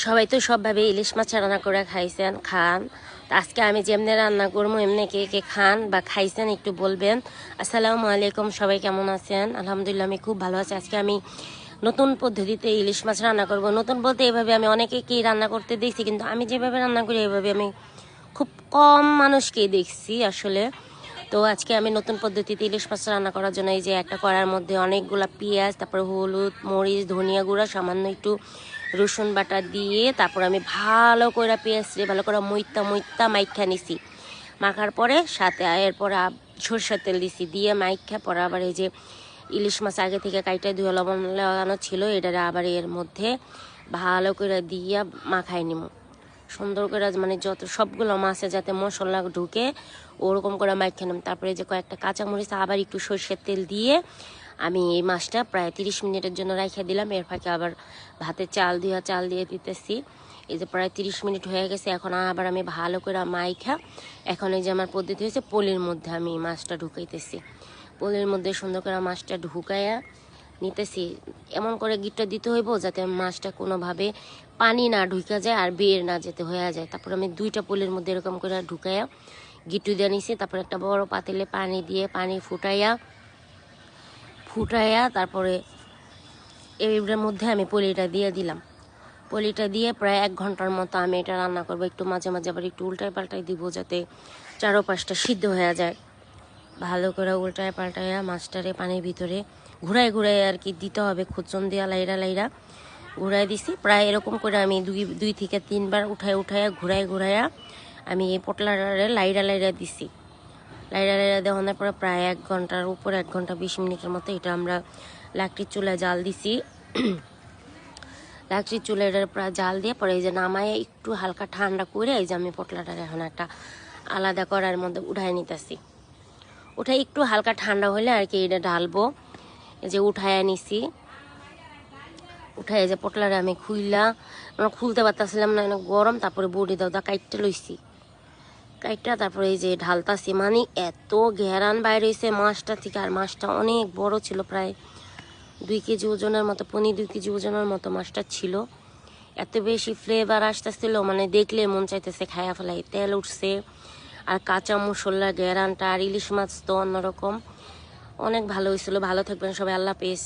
সবাই তো সবভাবে ইলিশ মাছ রান্না করে খাইছেন খান। তো আজকে আমি যেমনি রান্না করবো এমনি কে কে খান বা খাইছেন একটু বলবেন। আসসালামু আলাইকুম, সবাই কেমন আছেন? আলহামদুলিল্লাহ আমি খুব ভালো আছি। আজকে আমি নতুন পদ্ধতিতে ইলিশ মাছ রান্না করব। নতুন বলতে এভাবে আমি অনেকেই রান্না করতে দেখছি, কিন্তু আমি যেভাবে রান্না করি এভাবে আমি খুব কম মানুষকেই দেখছি আসলে। তো আজকে আমি নতুন পদ্ধতিতে ইলিশ মাছ রান্না করার জন্য এই যে একটা কড়ার মধ্যে অনেকগুলা পেঁয়াজ, তারপর হলুদ, মরিচ, ধনিয়া গুঁড়া, সামান্য একটু রসুন বাটা দিয়ে তারপর আমি ভালো করে পেঁয়াজরে ভালো করে মইত্তা মাইখা নিছি। মাখার পরে সাথে এরপর সরষের তেল দিছি, দিয়ে মাইখা পরে আবার এই যে ইলিশ মাছ আগে থেকে কাইটা ধুয়ে লবণ লাগানো ছিল এটা আবার এর মধ্যে ভালো করে দিয়ে মাখাই নিব সুন্দর করে, মানে যত সবগুলো মাছে যাতে মশলা ঢুকে ওরকম করে মাইখা নিব। তারপরে যে কয়েকটা কাঁচামরিচ আবার একটু সরষের তেল দিয়ে আমি এই মাছটা প্রায় 30 মিনিটের জন্য রাখিয়ে দিলাম। এর ফাঁকে আবার ভাতে চাল দিয়ে দিতেছি। এই যে প্রায় 30 মিনিট হয়ে গেছে। এখন আবার আমি ভালো করে মাইখা এখন এই যে আমার পদ্ধতি হয়েছে পলির মধ্যে আমি মাছটা ঢুকাইতেছি। পলির মধ্যে সুন্দর করে মাছটা ঢুকাইয়া নিতেছি। এমন করে গিটটা দিতে হইব যাতে মাছটা কোনোভাবে পানি না ঢুকা যায় আর বের না যেতে হয়ে যায়। তারপর আমি 2টা পলির মধ্যে এরকম করে ঢুকাইয়া গিট্টু দিয়ে নিছি। তারপর একটা বড় পাতিলে পানি দিয়ে পানি ফুটাইয়া তারপরে এর মধ্যে আমি পলিটা দিয়ে দিলাম। পলিটা দিয়ে প্রায় 1 ঘন্টার মতো আমি এটা রান্না করবো। একটু মাঝে মাঝে আবার একটু উল্টায় পাল্টাই দিব যাতে 4-5টা সিদ্ধ হয়ে যায়। ভালো করে উল্টায় পাল্টাইয়া মাছটারে পানির ভিতরে ঘুরাই আর কি দিতে হবে, খুচন দিয়া লাইরা ঘুরাই দিছি। প্রায় এরকম করে আমি 2 থেকে 3 বার উঠাইয়া ঘুরাইয়া আমি এই পটলাটারে লাইরা দিছি। লাইরা দেওয়ানোর পরে প্রায় 1 ঘন্টার উপর 1 ঘন্টা 20 মিনিটের মতো এটা আমরা লাকড়ির চুলায় জাল দিছি। লাকড়ির চুলায় প্রায় জাল দিয়ে পরে এই যে নামায় একটু হালকা ঠান্ডা করে এই যে আমি পটলাটার এখন একটা আলাদা করার মধ্যে উঠাই নিতেছি। উঠাই একটু হালকা ঠান্ডা হলে আর কি এটা ঢালবো। এই যে উঠাইয়া নিছি। উঠাই যে পটলারে আমি খুলতে পারতেছিলাম না, গরম। তারপরে বডি দাও কাইটটা লইছি। কাইটটা তারপরে এই যে ঢালতাছি। মানে এত ঘেরান বাইরে হয়েছে মাছটা থেকে, আর মাছটা অনেক বড় ছিল, প্রায় 2 কেজি ওজনের মতো, 2 কেজি ওজনের মতো মাছটা ছিল। এত বেশি ফ্লেভার আসতেছিল, মানে দেখলে মন চাইতেছে খায়া ফেলাই। তেল উঠছে আর কাঁচা মশলা ঘেরানটা, আর ইলিশ মাছ তো অন্যরকম। অনেক ভালো হয়েছিল। ভালো থাকবেন সবাই, আল্লাহ হাফেজ।